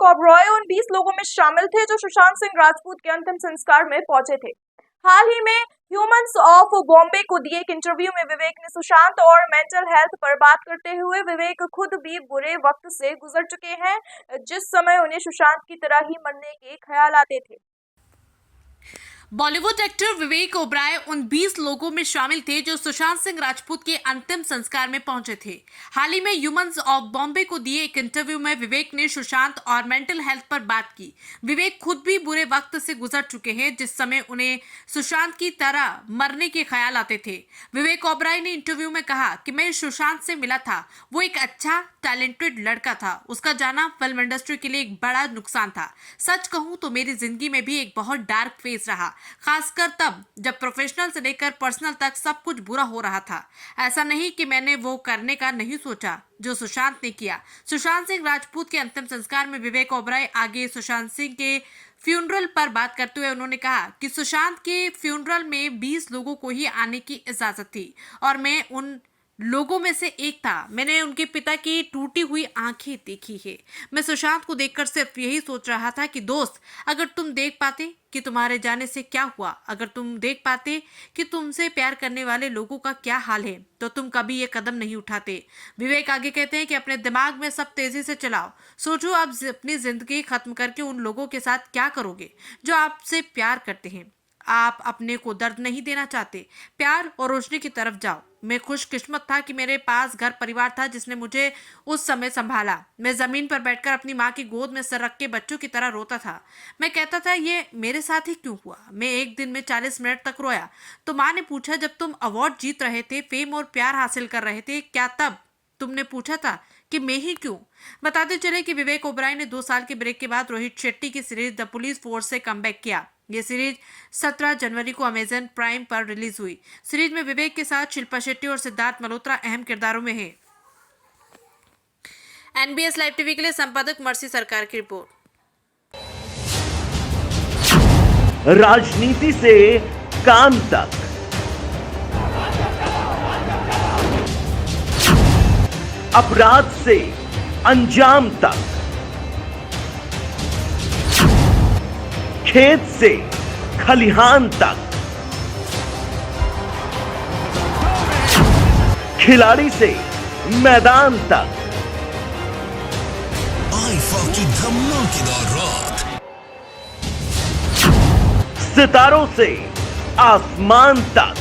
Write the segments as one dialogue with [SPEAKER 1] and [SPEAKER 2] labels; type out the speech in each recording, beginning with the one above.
[SPEAKER 1] विवेक ओबरॉय उन 20 लोगों में शामिल थे जो सुशांत सिंह राजपूत के अंतिम संस्कार में पहुंचे थे। हाल ही में ह्यूमंस ऑफ बॉम्बे को दिए एक इंटरव्यू में विवेक ने सुशांत और मेंटल हेल्थ पर बात करते हुए विवेक खुद भी बुरे वक्त से गुजर चुके हैं, जिस समय उन्हें सुशांत की तरह ही मरने के ख्याल आते थे।
[SPEAKER 2] बॉलीवुड एक्टर विवेक ओबराय उन 20 लोगों में शामिल थे जो सुशांत सिंह राजपूत के अंतिम संस्कार में पहुंचे थे। हाल ही में ह्यूमंस ऑफ बॉम्बे को दिए एक इंटरव्यू में विवेक ने सुशांत और मेंटल हेल्थ पर बात की। विवेक खुद भी बुरे वक्त से गुजर चुके हैं, जिस समय उन्हें सुशांत की तरह मरने के ख्याल आते थे। विवेक ओबराय ने इंटरव्यू में कहा कि मैं सुशांत से मिला था, वो एक अच्छा टैलेंटेड लड़का था। उसका जाना फिल्म इंडस्ट्री के लिए एक बड़ा नुकसान था। सच कहूं तो मेरी जिंदगी में भी एक बहुत डार्क फेज रहा, खासकर तब जब प्रोफेशनल से लेकर पर्सनल तक सब कुछ बुरा हो रहा था। ऐसा नहीं कि मैंने वो करने का नहीं सोचा जो सुशांत ने किया। सुशांत सिंह राजपूत के अंतिम संस्कार में विवेक ओबराय आगे सुशांत सिंह के फ्यूनरल पर बात करते हुए उन्होंने कहा कि सुशांत के फ्यूनरल में 20 लोगों को ही आने की इजाजत थी और मैं उन लोगों में से एक था। मैंने उनके पिता की टूटी हुई आंखें देखी है। मैं सुशांत को देखकर सिर्फ यही सोच रहा था कि दोस्त, अगर तुम देख पाते कि तुम्हारे जाने से क्या हुआ, अगर तुम देख पाते कि तुमसे प्यार करने वाले लोगों का क्या हाल है, तो तुम कभी ये कदम नहीं उठाते। विवेक आगे कहते हैं कि अपने दिमाग में सब तेजी से चलाओ। सोचो आप अपनी जिंदगी खत्म करके उन लोगों के साथ क्या करोगे जो आपसे प्यार करते हैं। आप अपने को दर्द नहीं देना चाहते। प्यार और रोशनी की तरफ जाओ। मैं खुशकिस्मत था कि मेरे पास घर परिवार था जिसने मुझे उस समय संभाला। मैं जमीन पर बैठकर अपनी माँ की गोद में सर रख के बच्चों की तरह रोता था। मैं कहता था ये मेरे साथ ही क्यों हुआ। मैं एक दिन में 40 मिनट तक रोया। तो माँ ने पूछा, जब तुम अवार्ड जीत रहे थे, फेम और प्यार हासिल कर रहे थे, क्या तब तुमने पूछा था कि मैं ही क्यों। बताते चले कि विवेक ओबराय ने 2 साल के ब्रेक के बाद रोहित शेट्टी की सीरीज द पुलिस फोर्स से कमबैक किया। ये सीरीज 17 जनवरी को अमेजन प्राइम पर रिलीज हुई। सीरीज में विवेक के साथ शिल्पा शेट्टी और सिद्धार्थ मल्होत्रा अहम किरदारों में हैं। एनबीएस लाइव टीवी के लिए संपादक मर्सी सरकार की रिपोर्ट।
[SPEAKER 3] राजनीति से काम तक, अपराध से अंजाम तक, खेत से खलिहान तक, खिलाड़ी से मैदान तक,
[SPEAKER 4] आईफा की धमाकेदार रात,
[SPEAKER 3] सितारों से आसमान तक,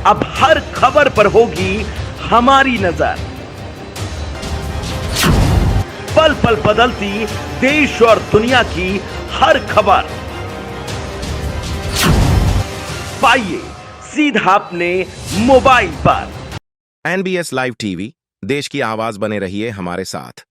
[SPEAKER 3] अब हर खबर पर होगी हमारी नजर। पल पल बदलती देश और दुनिया की हर खबर पाइए सीधा अपने मोबाइल पर।
[SPEAKER 5] एनबीएस लाइव टीवी, देश की आवाज बने रहिए हमारे साथ।